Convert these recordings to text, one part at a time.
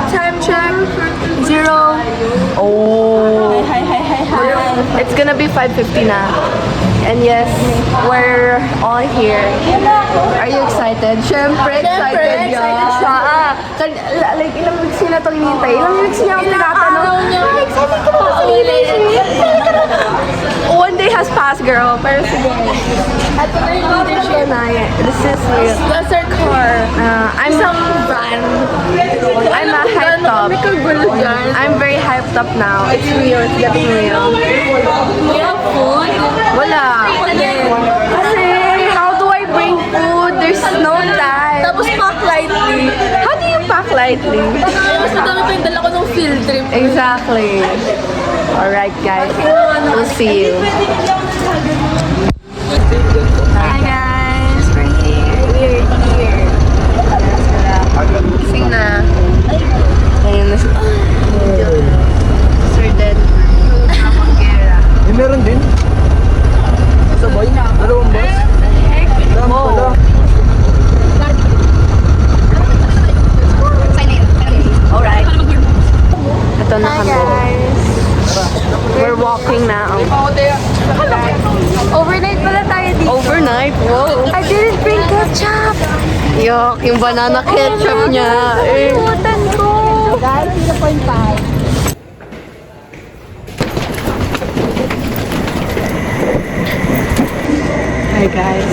Time check. 0. Oh. Hi. It's gonna be 5:50 na. And yes, we're all here. Are you excited? Siyempre, excited siya. Like, ilang weeks niya na itong hinihintay. Ilang weeks niya ako tinatanong. Excited ka ba sa relationship? One day has passed, girl. Pero sige. At ito na yung leadership na. This is real. That's our car. I'm a hyped up. I'm very hyped up now. It's real. It's getting real. We have food. Wala. Kasi, how do I bring food? There's no time. Tapos pack lightly. How do you pack lightly? Mas madami pa yung dala ko ng field trip. Exactly. Alright, guys. We'll see you. Hi, guys. We're here. Gising na. Ayun na siya. Sir Den. Meron din. Sabay na. Dalawang bus. Dami pala. Alright. Ito na kami. We're walking now. Overnight pala tayo dito. Overnight? Whoa. I didn't bring ketchup. Yok, yung banana ketchup niya. Eh. Putan ko. Guys, 0.5. Hi, guys.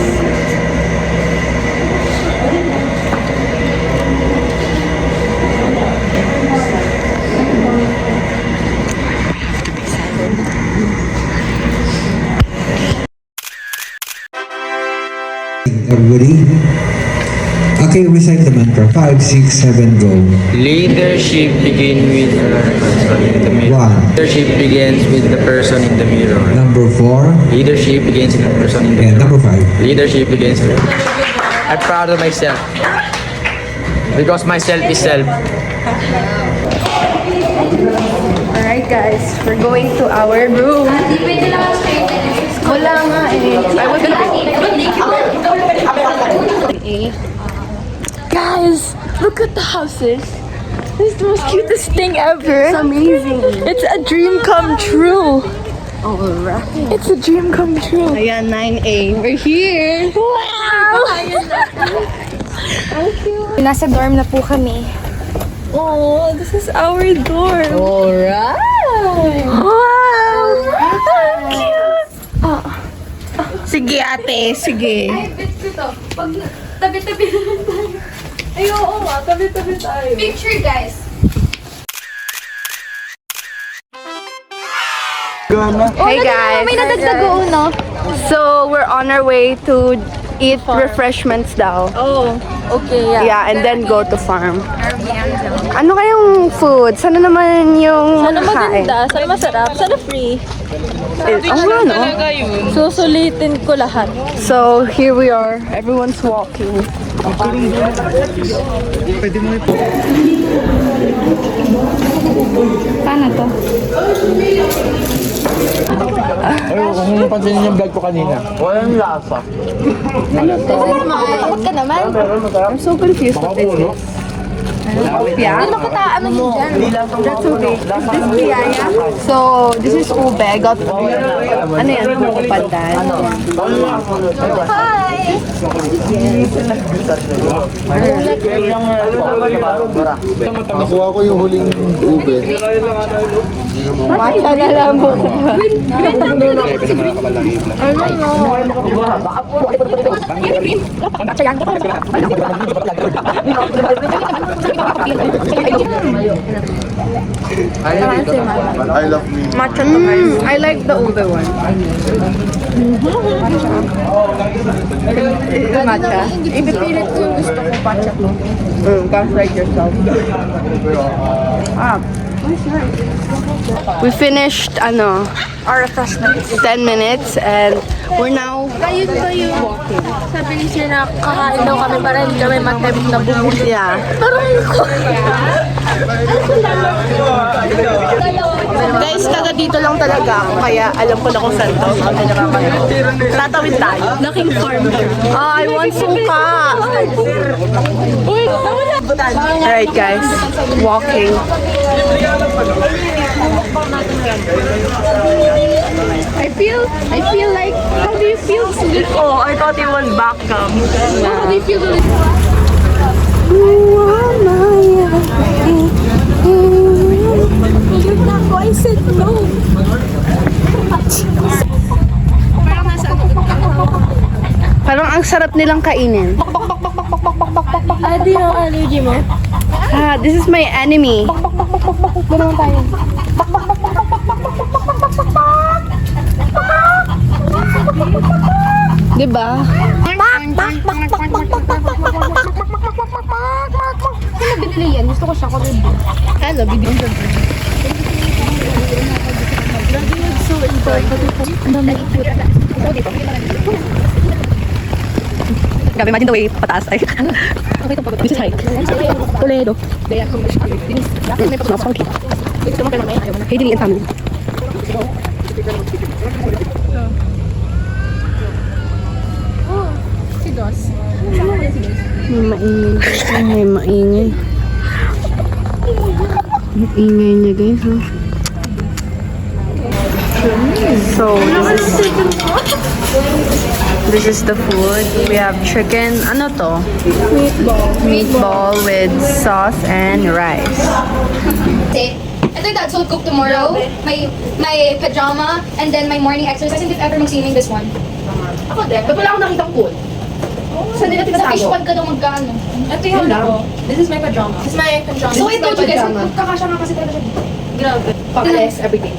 Everybody? Okay, recite the mantra. 5, 6, 7, go. Leadership begins with the person in the mirror. 1. Leadership begins with the person in the mirror. Number 4. Leadership begins with the person in the And mirror. number 5. Leadership begins with... I'm proud of myself. Because myself is self. Alright, guys. We're going to our room. Wala nga eh. I was gonna be... Guys, look at the houses. This is the most cutest thing ever. It's amazing. It's a dream come true. Alright. It's a dream come true. Ayan, 9A. We're here. Wow! Nasa dorm na po kami. Oh, this is our dorm. Alright. Wow! How cute! Sige, ate. Sige. Tabi-tabi naman tayo. Ay, oo nga. Tabi-tabi tayo. Picture, guys. Hey, guys. May nadagdag no? So, we're on our way to eat refreshments daw. Oh, okay, yeah. Yeah, and then go to farm. Ano kayang food? Sana naman yung Sana kain? maganda, sana masarap, sana free. Ano? Susulitin ko lahat. So, here we are. Everyone's walking. Paano to? Ay, kung pansinin yung vlog ko kanina. Walang lasa. Takot ka naman. I'm so confused what this is. Yeah? Hindi makita ano yun dyan. That's okay. This is piyaya. So, this is ube. I got ano yan? Pandan. Hi! Nakuha ko yung huling ube. Mata na lang mo ko ba? I love me. Matcha I like the ube one. Ito matcha. Ipipilit ko yung gusto ko patcha ko. Come like yourself. We finished Our refreshments. 10 minutes and we're now Kayo. Sabi ni Sir na kakain daw kami para hindi kami matempt na bumuli. yeah. Parang ko. Guys, taga taga dito lang talaga ako, kaya alam ko na kung saan to. Tatawid tayo. Laking farm. I want suka! Alright guys, walking. I feel like, how do you feel? Oh, I thought it was Bacchum. How do you feel? I said no. Parang ang sarap nilang kainin. Adi yung allergy mo? This is my enemy. Ganoon tayo. Diba? Sino binili yan? Gusto ko siya. Ko rin. Ano, bibigyan ko. Grabe, imagine the way pataas ay. This is high. Toledo. Smells funky. Haydeli and family. Si Dos. May maingay. Ang ingay niya guys. Oh. So, this is the food. We have chicken. Ano to? Meatball with sauce and rice. Ito yung dad cook tomorrow. My pajama and then my morning exercise. And if ever mag-swimming this one. Ako din. Ba't wala akong nakitang pool? Saan nila Sa fish tinatago? pond ka daw magkano. Ito yung ko. This is my pajama. This is my pajama. This So is I told my you guys, pajama. kakasya nga kasi talaga siya. Grabe. Pang-less, everything.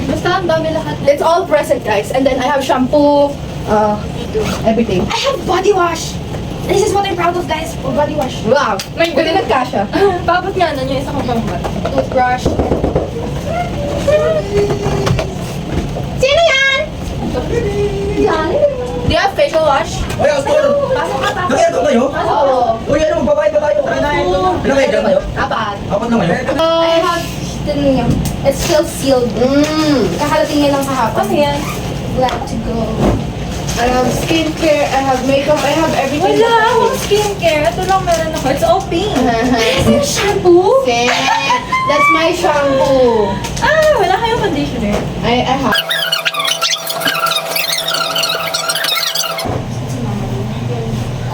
Basta ang dami lahat. It's all present guys. And then I have shampoo, everything. I have body wash. This is what I'm proud of, guys. Body wash. Wow. May galing nagkasya. Babot nga na niyo, isa kong pambat. Toothbrush. Sino yan? Yan. Do you have facial wash? Uy, Astor! Pasok ka, pasok. Nakita kayo? Oo. Uy, ano, babae ba tayo? Ano kayo dyan kayo? Apat. Apat na kayo? I have, tinan niyo. It's still sealed. Kakalating niya lang kahapon. Ano yan? Glad to go. I have skincare, I have makeup, I have everything. Wala akong skincare. Ito lang meron ako. It's all pink. Is it shampoo? Okay. That's my shampoo. Ah, wala kayong conditioner. I have.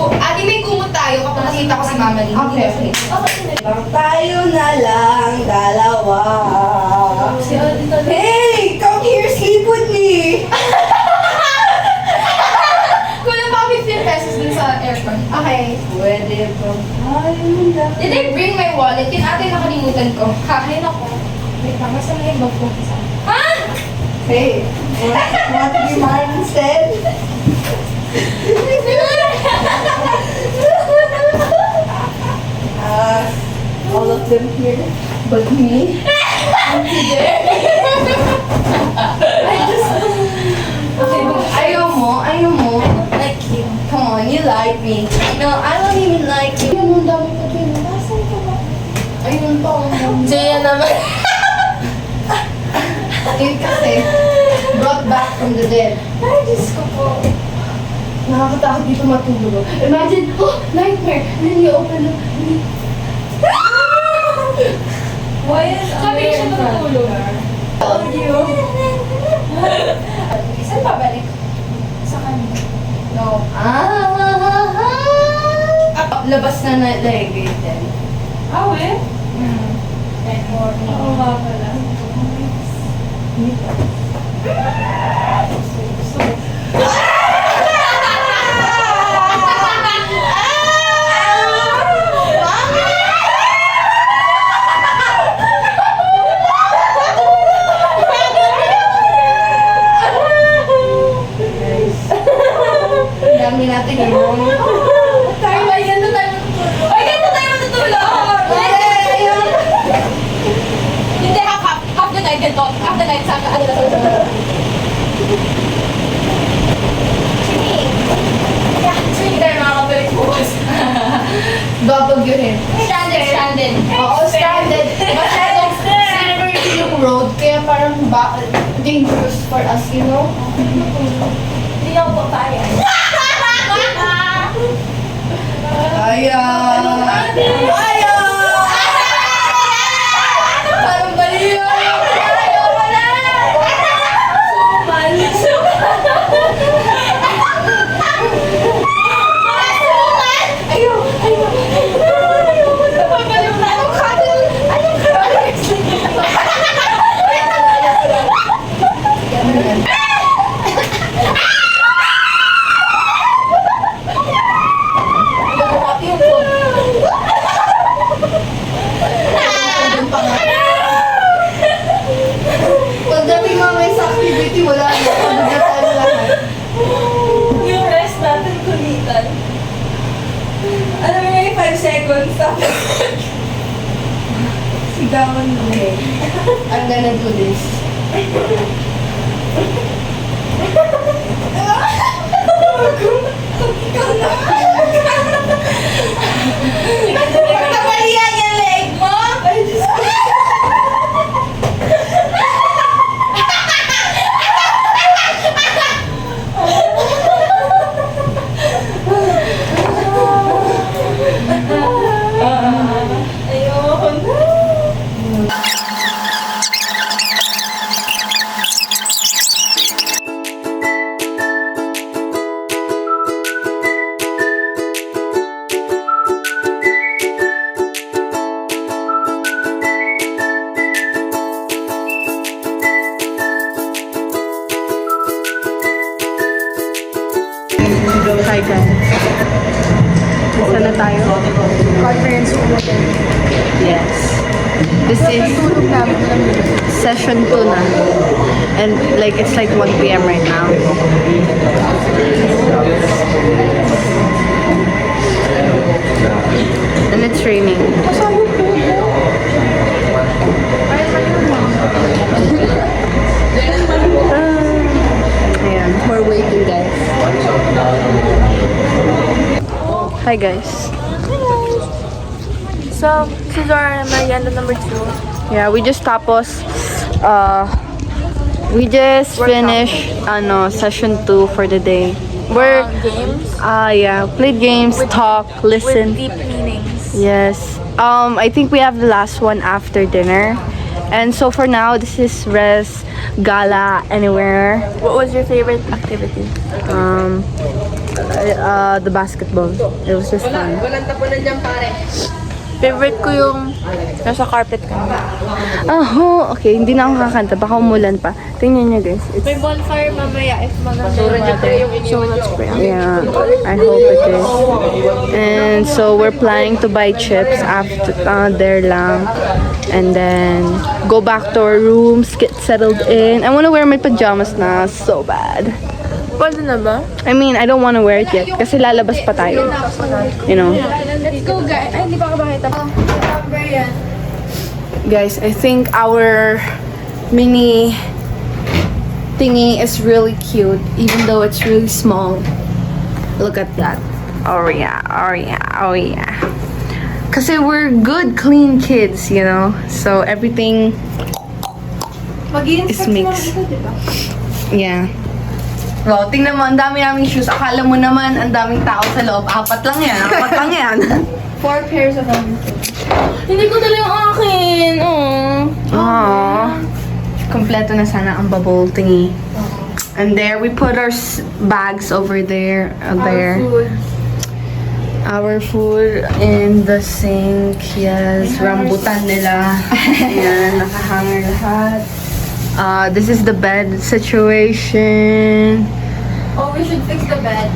Ate, may kumot tayo kapag nakita ko si Mama Lee. Okay. Tayo na lang, dalawa. Hey, come here, sleep with me. Kulang pa 15 pesos dun sa aircon. Okay. Pwede ba tayo na? Did I bring my wallet? Yun ate nakalimutan ko. Kakain ako. Wait lang, nasa na yung bag ko? Ha? Hey, want to be mine instead? All of them here, but me. Ayaw mo. Like you. Come on, you like me. No, I don't even like you. Ayun, ang dami ko din. Nasaan ka ba? Ayun pa. Jaya naman. Yun kasi, brought back from the dead. Ay, Diyos ko po. Nakakatakot dito matulog. Imagine, oh, nightmare. And then you open up. Why is Sabi siya matulog. Saan babalik? Sa kanya. No. Labas na nailagay din. Ah, we? Oo nga pala. Dami natin yung... Ay, ganito tayo matutulog. Ay, ganito tayo matutulog! Hindi, half the night ganito. Half the night sa ano na sa dangerous for us, you know? Hindi ako papayag. Parang baliw! Pagdating mamaya sa activity, wala na. Pagdating lahat. Yung rest natin kulitan. Alam mo yung 5 seconds tapos sigawan mo. Okay. I'm gonna do this. Pagkabalian yung leg mo! Ay, Diyos ko. Ayoko na. Hi guys. Saan na tayo? Conference room. Yes. This is session 2 na. And like it's like 1 p.m. right now. And it's raining. Ayan, we're waiting guys. Hi guys. So, this is our merienda number 2. Yeah, we just finished session 2 for the day. We're Games yeah, played games, talk, listen. with deep meanings. Yes. I think we have the last one after dinner. And so for now, this is res gala anywhere. What was your favorite activity? The basketball. It was just fun. Favorite ko yung nasa carpet ka. Oh, okay. Hindi na ako kakanta. Baka umulan pa. Tingnan niyo guys. It's, May bonfire mamaya if maganda yung weather. So let's pray. yeah, I hope it is. And so we're planning to buy chips after there lang. And then go back to our rooms, get settled in. I want to wear my pajamas na so bad. Pwede na ba? I mean, I don't want to wear it yet kasi lalabas pa tayo. You know. Let's go guys. Ay, hindi pa ako makita. Guys, I think our mini thingy is really cute even though it's really small. Look at that. Oh yeah, oh yeah, oh yeah. Kasi we're good, clean kids, you know? So everything is mixed. Yeah. Wow, tingnan mo, ang dami naming shoes. Akala mo naman, ang daming tao sa loob. 4 lang yan, 4 lang yan. 4 pairs of underwear. Hindi ko dala yung akin. Aww. Kompleto na sana ang bubble thingy. And there, we put our bags over there. Our food in the sink. Yes, rambutan nila. Ayan, nakahanger lahat. This is the bed situation. Oh, we should fix the bed.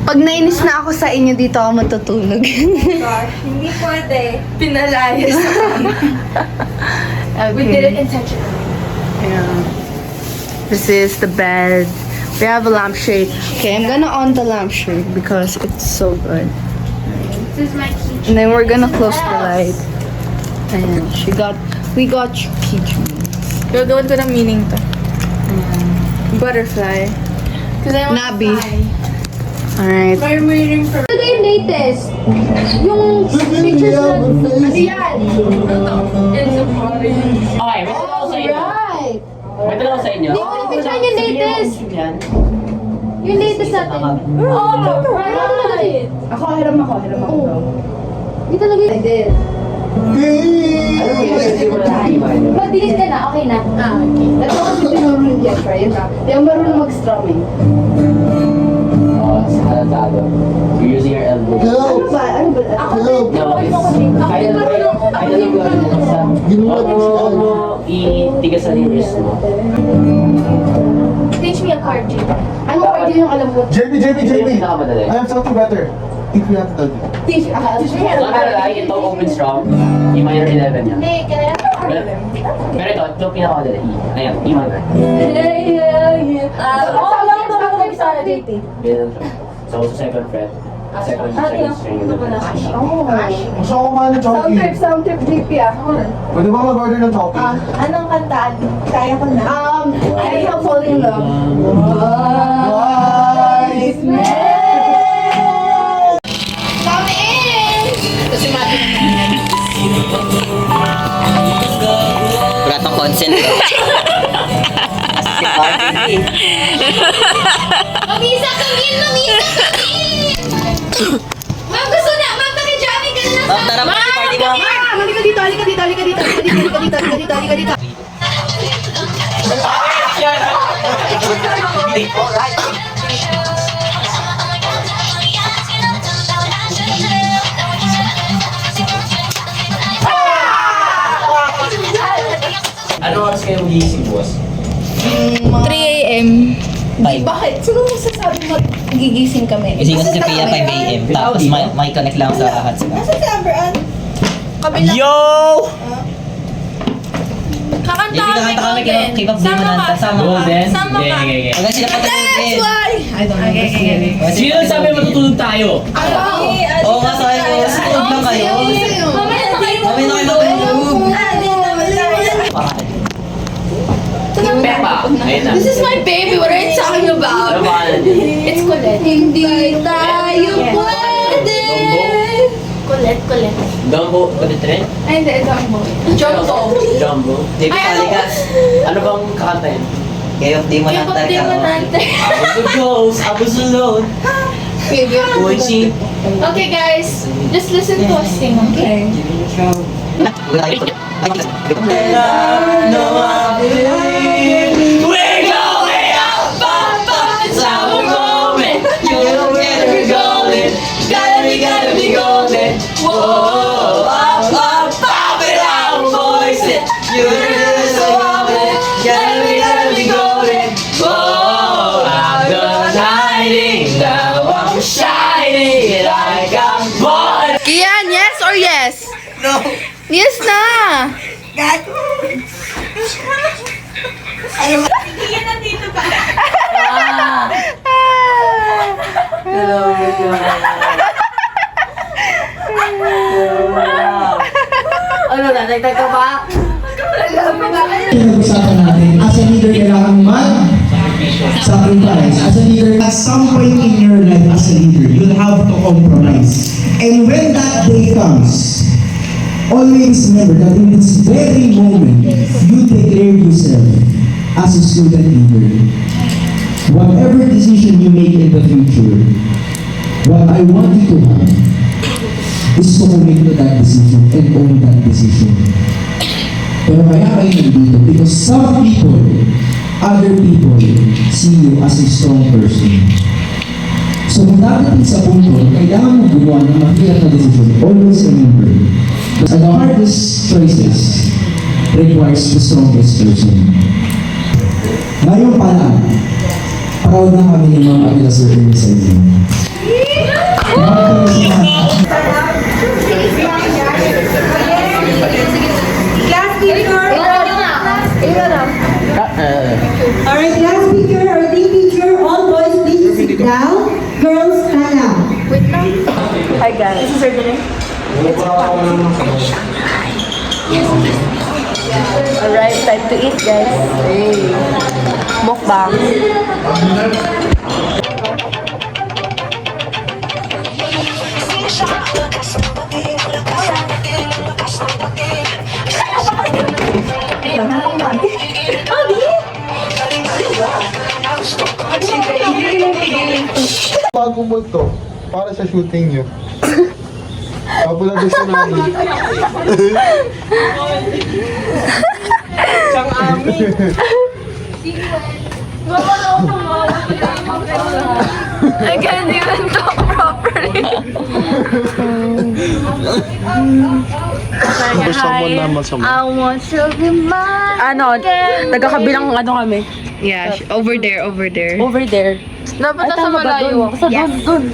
Pag nainis na ako sa inyo, dito ako matutulog. Gosh, hindi pwede. Pinalayas. Okay. We did it intentionally. Yeah. This is the bed. We have a lampshade. Okay, I'm gonna on the lampshade because it's so good. This is my key. And then we're gonna close the light. And we got keychains. Gagawin ko ng meaning to. Butterfly. Because I want Nabi. to fly. Alright. I'm waiting for... Ito yung latest. Yung pictures na... Ano yan? Ito. In Safari. Alright. May tanong ako sa inyo. Which one yung latest? Yung latest natin. Right! Ako, hiram ako. Di talaga yun. I did. Mag-delete ka na, okay na. Okay. That's ako kasi tinuro ni Jeffrey. Yun na. Di ako marunong mag-strumming. Salatado. You're using your elbow. Ano ba? Ako No, kaya lang gawin mo sa... Huwag mo itigasan yung wrist mo. Teach me a card, G. Ano ba yung alam mo? Jamie, Yung pinakamadali. I have something better. Teach me how to do it. Teach me. So, nakalagay, ito open strum. E minor 11 yan. Hindi, kaya Pero ito pinakamadali. E. Ayan, E minor. Ganyan siya. So, sa second fret. Second string yung naman. Gusto ko kumain ng chowky. Sound trip, JP ah. Pwede ba mag-order ng chowky? Anong kantaan? Kaya ko na. I have falling in love. Wise Come in! Wala pang consent. Mamisa kami! Ma'am, gusto na! Ma'am, nakijammy ka na lang! Ma'am, tara, party mo. Halika dito. Ano oras kayo magising, boss? 3 a.m. Bakit? Sino mo sasabi mo gigising kami? Kasi kasi si Pia 5 a.m. Tapos may connect lang sa hotspot. Nasaan si Amber Ann? Yo! Kakanta Hindi kami K-pop di mo nanta. Sama ka. Golden? Sama ka. Okay. Huwag sila patulogin. I don't know. Sino sabi matutulog tayo? Oo nga, sabi ko. Kasi tulog lang kayo. Mamaya na kayo. Mamaya na kayo matulog. Peppa. Ayun na. This is my baby. What are you talking Ano about? ba din? It's Colette. Hindi tayo pwede. Colette. Dumbo, kulit rin? Ay, hindi. Ito ang boy. Jumbo. Jumbo. David Calica. Ano bang kakanta yun? Kayo, di mo K-pop nanta din mo nante. Abos goes, abos alone. Uchi. Okay, guys. Just listen to us sing, okay? No, I believe. We're going up, up, it's our moment. You'll get it golden. Gotta be golden. Whoa, up, pop it out, voice it. You're so golden. Gotta be golden. Whoa, I'm done hiding, now I'm shining like I'm born. Kian, yes or yes? No. Yes na. Hindi na dito pa. Ano na, nagtag ka ba? Pinag-usapan natin, as a leader, kailangan mag-sacrifice. As a leader, at some point in your life as a leader, you'll have to compromise. And when that day comes, always remember that in this very moment, you declare yourself as a student leader. Whatever decision you make in the future, what I want you to have is to commit to that decision and own that decision. Pero kaya kayo nandito because some people, other people, see you as a strong person. So kung dadating sa punto, kailangan mo gumawa ng mahirap na decision. Always remember, that the hardest choices requires the strongest person. Ngayon pa lang, proud na kami ng mga kapila serving sa inyo. Class picture. Alright, class picture or team picture. All boys, please sit down. Girls, stand up. Hi guys. This is Virginia. Alright, time to eat guys. Hey. Mukbang. bagong multo para sa shooting niyo. Kapula gusto namin. Siyang amin. I can't even talk properly. Gusto mo naman sa I want you to be mine. Ano, nagkakabilang ano kami. Yeah, over there. Over there. Napunta sa malayo. Sa doon.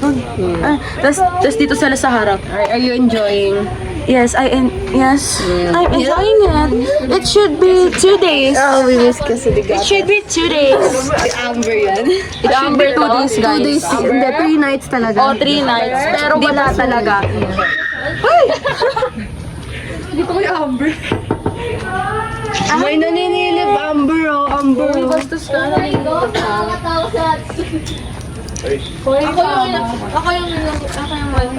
Tapos dito sila sa harap. Are you enjoying? Yes, I'm enjoying it. It should be 2 days. Oh, we miss kasi the It should be 2 days. Amber yan. It should be 2 days, guys. 2 days. Hindi, 3 nights talaga. Oh, 3 nights. Pero wala talaga. May naninilip, Amber, oh. Amber. Bastos ka na. Ako yung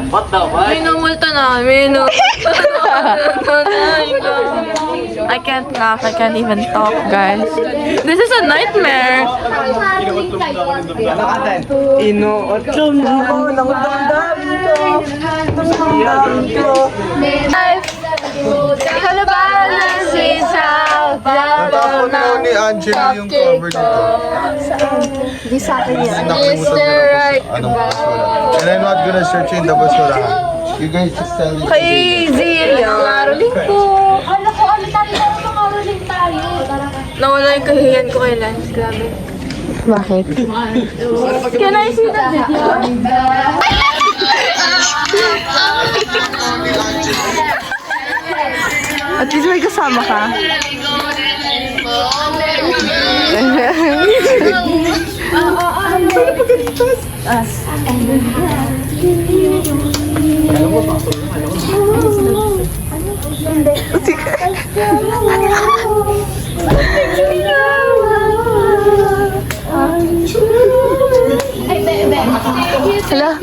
What the fuck? May namulta na. I can't laugh. I can't even talk, guys. This is a nightmare. Kalabanan si South. Natapon na ni Angela yung cover dito. Di sa akin yan. Nakalimutan ko na po sa anong basura. And I'm not gonna search in the basura. You guys just tell me. Crazy yan. Araling po. Ala ko, ano tayo? Pangaroling tayo. Tara ka. Nawala yung kahiyan ko kay Lance. Grabe. Bakit? Can I see that video? At least may kasama ka. Hala?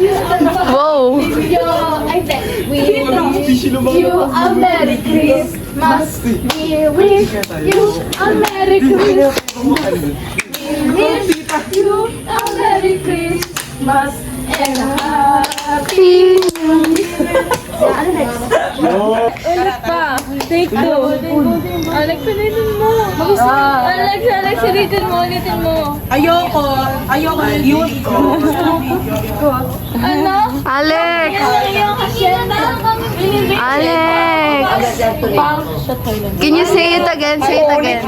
Wow! You a Merry Christmas. We wish you a Merry Christmas. We wish you a Merry Christmas and a Happy New Year. Ano next? Take 2. Alex, ulitin mo. Alex, ulitin mo. Ayoko yun. Ano? Alex! Alex! Can you say it again? Say it again.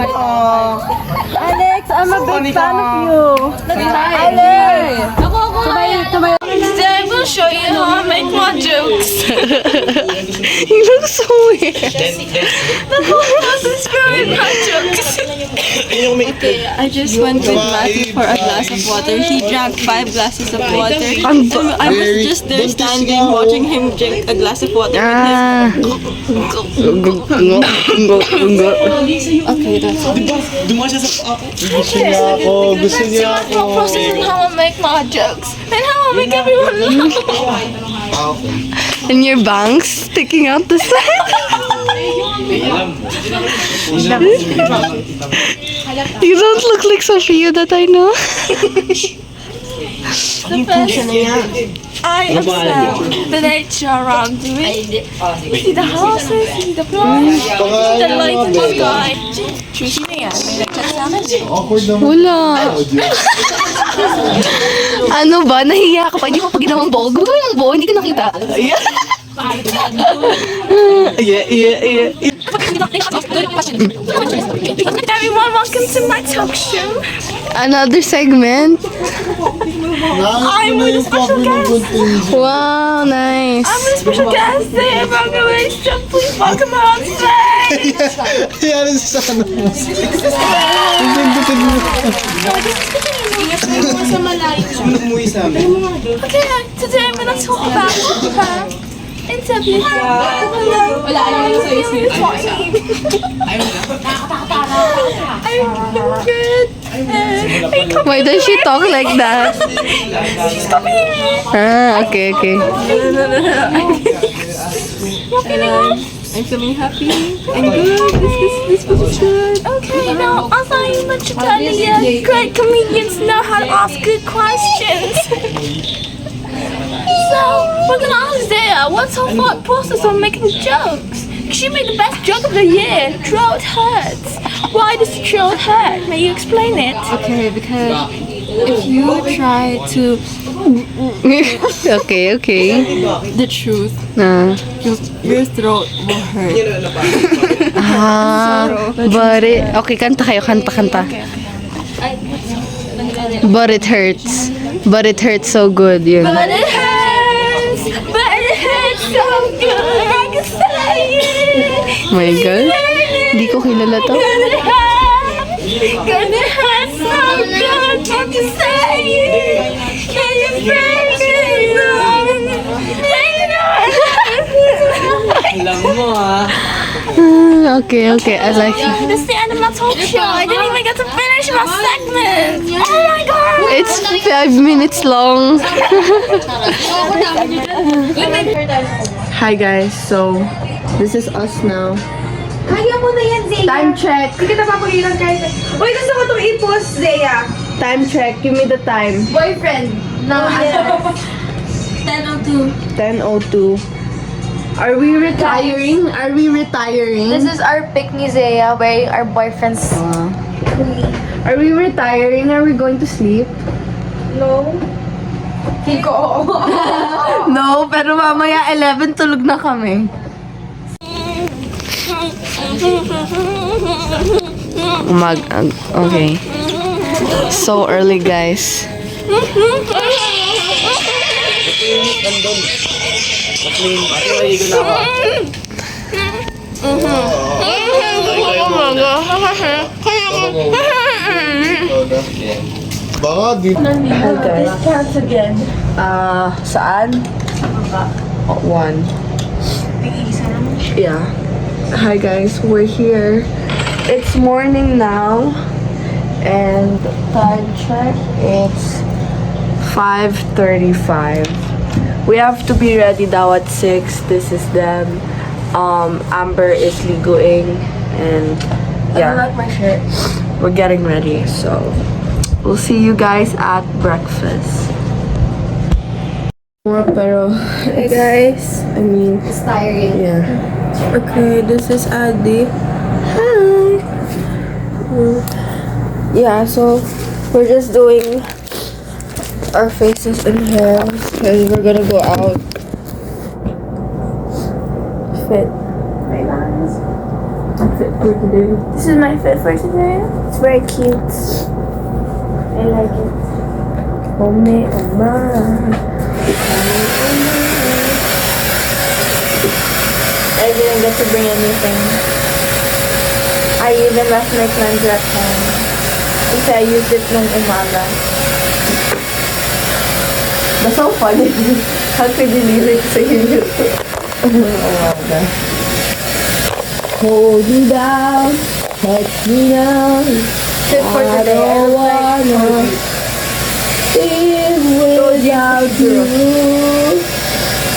Alex, I'm a big fan of you. Alex! Tumayo. Today I will show you how I make my jokes. You look so weird. The whole house is growing my jokes. Okay, I just went with Matthew for a glass of water. He drank 5 glasses of water. And I was just there standing watching him drink a glass of water with his... Okay, that's all. Gusto niya ako. Gusto niya ako. My process and how I make my jokes. And how I make everyone laugh. And your bangs sticking out the side. You don't look like Sophia that I know. I observe the nature around me. See the houses, see the flowers, see the light in the sky. Sino yan? May nag-chat sa amin. Awkward naman. Wala. Ano ba? Nahiya ka pa. Hindi mo pa ginawang buo. Gagawin ng buo. Hindi ka nakita. Everyone, welcome to my talk show. Another segment. I'm with a special guest. Wow, nice. I'm with a special guest. Say everyone go away. Please welcome her on stage. Yan sa ano mo. Pindutin mo. Umuwi sa amin. Okay, today I'm gonna talk about her interview. Hello. I'm good. Why does she talk like that? She's copying me. Ah, okay, okay. I'm feeling happy and good. This was good. Okay, now as I mentioned earlier, great comedians know how to ask good questions. So, we're gonna ask Zaya, what's her thought process on making jokes? She made the best joke of the year. Throat hurts. Why does the throat hurt? May you explain it? Okay, because if you try to Okay, okay. the truth, your throat will hurt. But it... Okay, kanta kayo. Kanta. But it hurts. But it hurts so good, yun. But it hurts so good. I can say it. Oh my God. Hindi ko kilala to. Cause it hurts so good. I can say it. Can you break it on? Alam mo ah. Okay, I like it. This is the end of my talk show. I didn't even get to finish my segment. Oh my god. It's 5 minutes long. Hi guys, so this is us now. Kaya mo na yan, Zaya. Time check. Hindi kita papagilan kahit... Uy, gusto ko itong i-post, Zaya. Time check. Give me the time. Boyfriend. No, 10:02. 10:02. Are we retiring? This is our pick ni Zaya wearing our boyfriend's. Are we retiring? Are we going to sleep? No. No, pero mamaya 11 tulog na kami. Okay. So early, guys. Baka di. Hi guys. Saan? 1. Yeah. Hi guys, we're here. It's morning now. And time check, it's 5:35. We have to be ready daw at 6. This is them. Amber is liguing. And yeah. I like my shirt. We're getting ready, so we'll see you guys at breakfast. Pero, hey guys, I mean, It's tiring. yeah. Okay, this is Adi. Hi. Yeah, so we're just doing our faces and hair because we're gonna go out. Fit. Fit for today. This is my fit for today. It's very cute. I like it. Ome, oma. I didn't get to bring anything. I even left my cleanser at home. Kasi I used it nung umaga. That's so funny. How could you leave it to you? Oh my god. Hold me down, touch me down. Fit for I today. don't wanna live without you.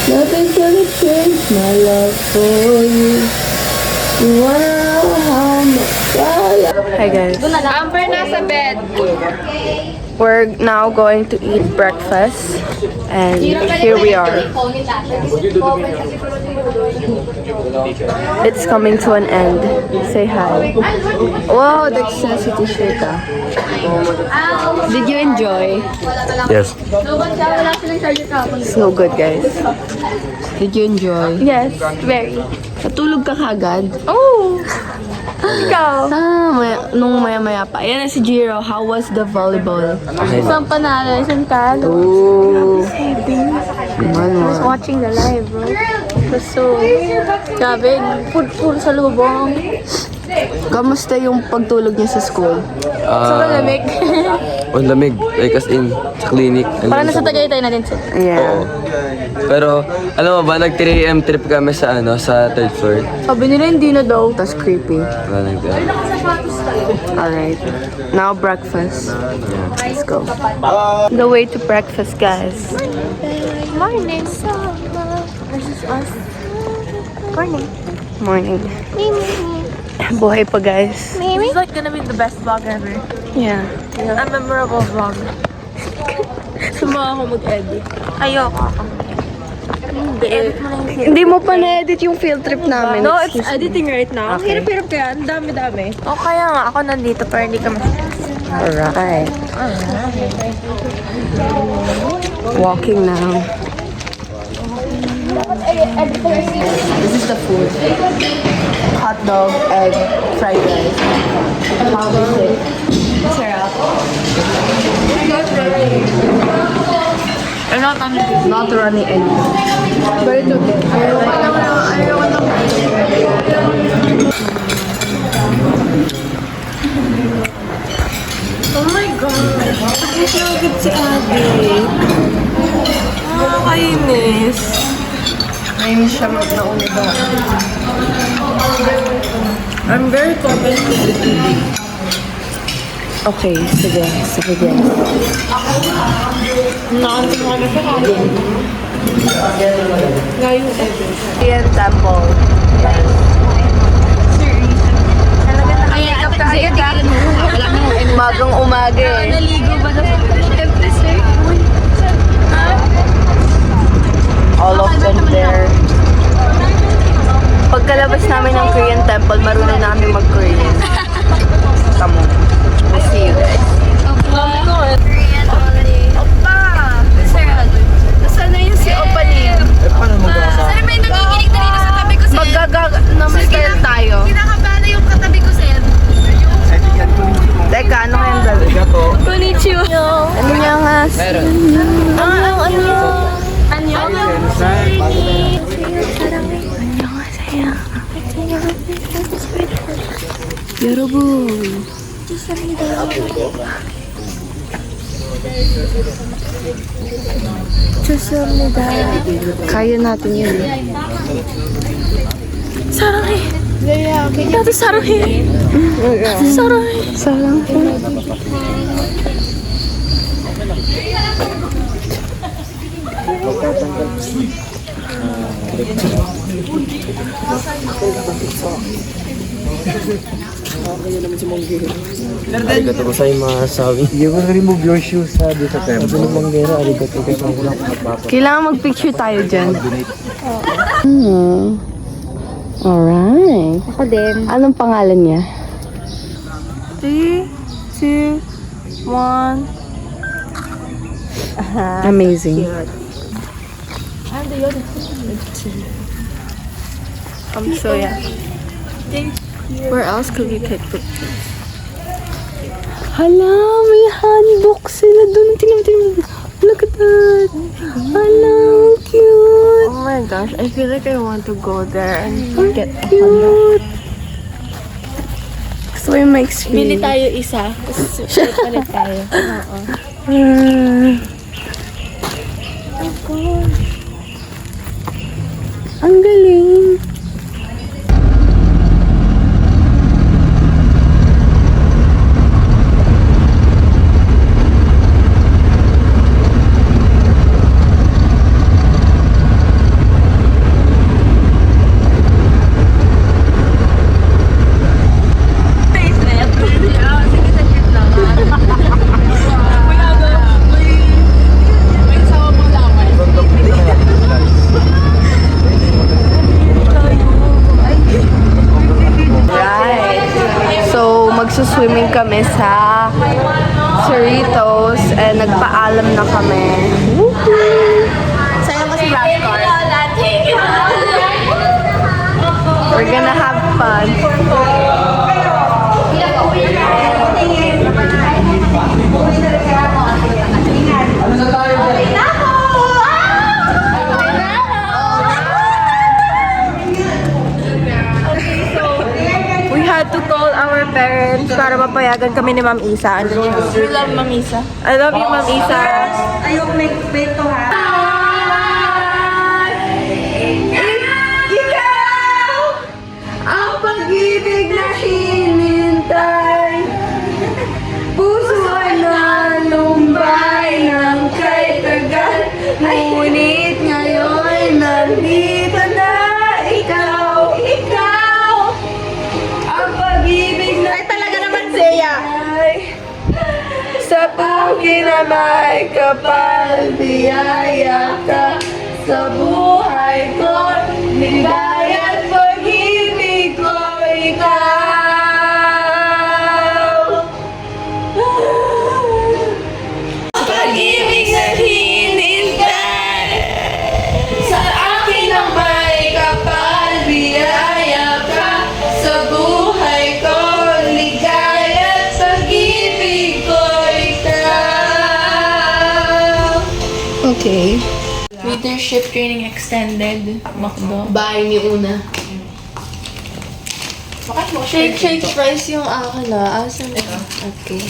Nothing's gonna change my love for you. You wanna know how much I love. Hi guys. Amber nasa bed. We're now going to eat breakfast, and here we are. It's coming to an end. Say hi. Wow, that's a t-shirt. Did you enjoy? Yes. So good, guys. Did you enjoy? Yes, very. Natulog ka kagad? Oh! Ikaw. Nung maya-maya pa. Ayan na si Jiro. How was the volleyball? Isang panalo, isang talo. Ooh. I was watching the live, bro. It was so... Grabe, puro sa lubong. Kamusta yung pagtulog niya sa school? So malamig. Ang lamig. Like as in, sa clinic. Parang nasa Tagaytay na din siya. Yeah. Pero, alam mo ba, nag 3 AM trip kami sa sa 3rd floor. Sabi nila hindi na daw. That's creepy. Wala. Alright. Now breakfast. Let's go. The way to breakfast, guys. Morning, summer. This is us. Morning. Morning. Mimi. Buhay pa, guys. Mimi. It's like gonna be the best vlog ever. Yeah. A memorable vlog. Suma ako mag-edit. Ayoko ako mag-edit. Hindi mo pa na-edit yung field trip namin. No, it's editing right now. Ang hirap-hirap kaya. Ang dami-dami. O kaya nga, ako nandito pero hindi ka Alright. Walking now. This is the food. Hot dog, egg, fried rice. How is it? Sarap. Not running anymore. But it's okay. Oh my God. Ang siyagad si Ate. Nakakainis. Nainis siya nauna daw. I'm very complicated. Okay, sige. Sige. Nakaansin ko kasi ako. Ngayong ever. Korean temple. Talaga nakakita ka. Magang umaga eh. Naligo ba na sa temple, sir? All of them there. Pagkalabas namin ng Korean temple, marunong na kami mag-Korean. Tamo. We'll see you guys. Opa! Nasaan na yun si Opa Lim? Sir, may nakikinig na dito sa tabi ko, sir. Mag-style tayo. Kinakabahan na yung katabi ko, sir. Teka, ano kayang dali? Konnichiwa. Annyeonghaseyo. Meron. 여러분. 죄송합니다. Kaya natin yun. 사랑해. 나도 사랑해. 나도 사랑해. 사랑해. Arigato gozaimasu. You will remove your shoes dito sa temple. Arigato gozaimasu. Kailangan mag-picture tayo dyan. Alright. Ako din. Anong pangalan niya? 3, 2, 1. Amazing. So yeah. Where else could we take pictures? Hala, may handbook sila dun. Tingnan. Look at that. Hala, cute. Oh my gosh, I feel like I want to go there and get a handbook. Cute. Gusto ko yung may screen. Bili tayo isa. Share palit tayo. Ang galing. Magsuswimming kami sa Cerritos and nagpaalam na kami. Sayang kasi last car. We're gonna have fun. We had to call our parents para mapayagan kami ni Ma'am Isa. We love Ma'am Isa. I love you, Ma'am Isa. Ayok may kwento ha. Ikaw ang pag-ibig na hinintay. Puso ay nalumbay ng kay tagal. Ngunit ngayon nandito na ikaw. Ang pag-ibig na talaga naman Zeya. Sa pugi na may kapal, biyaya ka sa buhay ko, ligaya't pag-ibig ko ikaw. Pag-ibig na hinintay sa akin ang may kapal, biyaya ka sa buhay ko, ligaya't pag-ibig ko ikaw. Okay. Leadership Training Extended, Macdo. Bahay ni Una. Shake fries yung akin Asan na? Okay.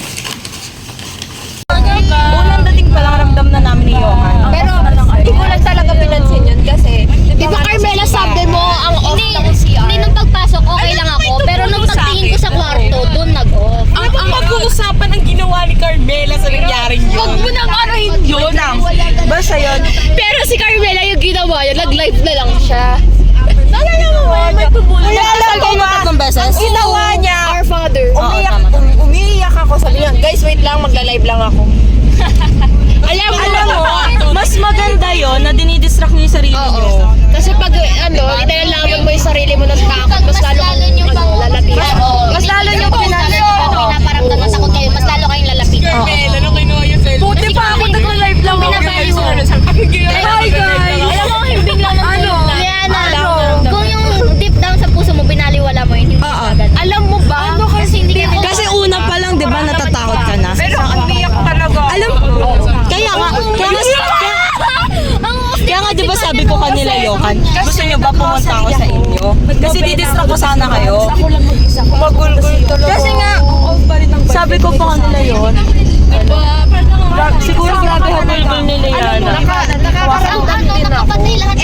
Unang dating pa lang ramdam na namin ni Johan. Pero hindi ko lang talaga pinansin yun kasi Di ba Carmela sabi mo, ang off lang yung CR? Hindi, nung pagpasok, okay lang ako. Pero nung pagtingin ko sa kwarto, doon nag-off. Ang pag-uusapan ang ginawa ni Carmela sa nangyaring yun. Huwag mo nang arahin yun. Basta yun. Pero si Carmela yung ginawa yun, nag-live na lang siya. May alam ko ba? Ang ginawa niya, Our Father. umiiyak ako. Sabi niya, guys, wait lang, magla-live lang ako. Alam Alam mo, mas maganda yon na dinidistract niyo yung sarili niyo. Kasi pag inalaman mo yung sarili mo ng takot, mas lalo kang lalapitan. Mas lalo niyo Pinaparamdam na takot kayo, mas lalo kayong lalapitan. Buti pa ako nagla-live lang ako. Hi guys! Alam mo, himbing lang ng kung yung deep down sa puso mo, binaliwala mo yun, hindi mo agad. Alam mo ba? Kasi hindi ka... Kasi una pa lang, di ba, natatakot ka na. Pero umiyak talaga. Alam, kaya nga, di ba sabi ko kanila, Johan, gusto niyo ba pumunta ako sa inyo? Kasi didistract ko sana kayo. Magulgul talaga. Kasi nga, sabi ko pa kanila yun. Siguro grabe habulgul nila yan.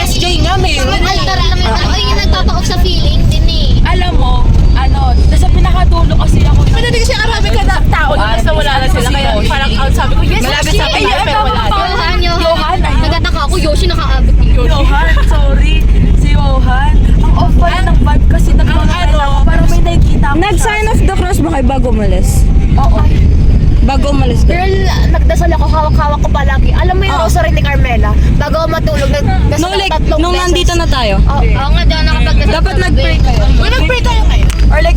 SJ nga, mayroon. Altar lang yung tao. Yung nagpapa-off sa feeling din Alam mo, nasa pinakadulo kasi ako. Pwede kasi arami ka na tao, tapos nawala na sila. Kaya parang out sabi ko, yes, Malapit sa SJ, akin, pero wala. Johan. Nagataka ako, Yoshi nakaabot ni Yoshi. Johan, sorry. Si Johan. Ang off pa ng vibe kasi nagmamahal ako. Parang may nakikita ako. Nag-sign of the cross ba kayo bago umalis? Oo. Bago umalis ka? Girl, nagdasal ako, hawak-hawak ko palagi. Alam mo yung rosary ni Carmela? Bago ako matulog, nagdasal No, ako like, 3 nung beses. nandito na tayo. Oo nga, di ako nakapagdasal. Dapat nag-pray kayo. Nag-pray tayo kayo. Or like,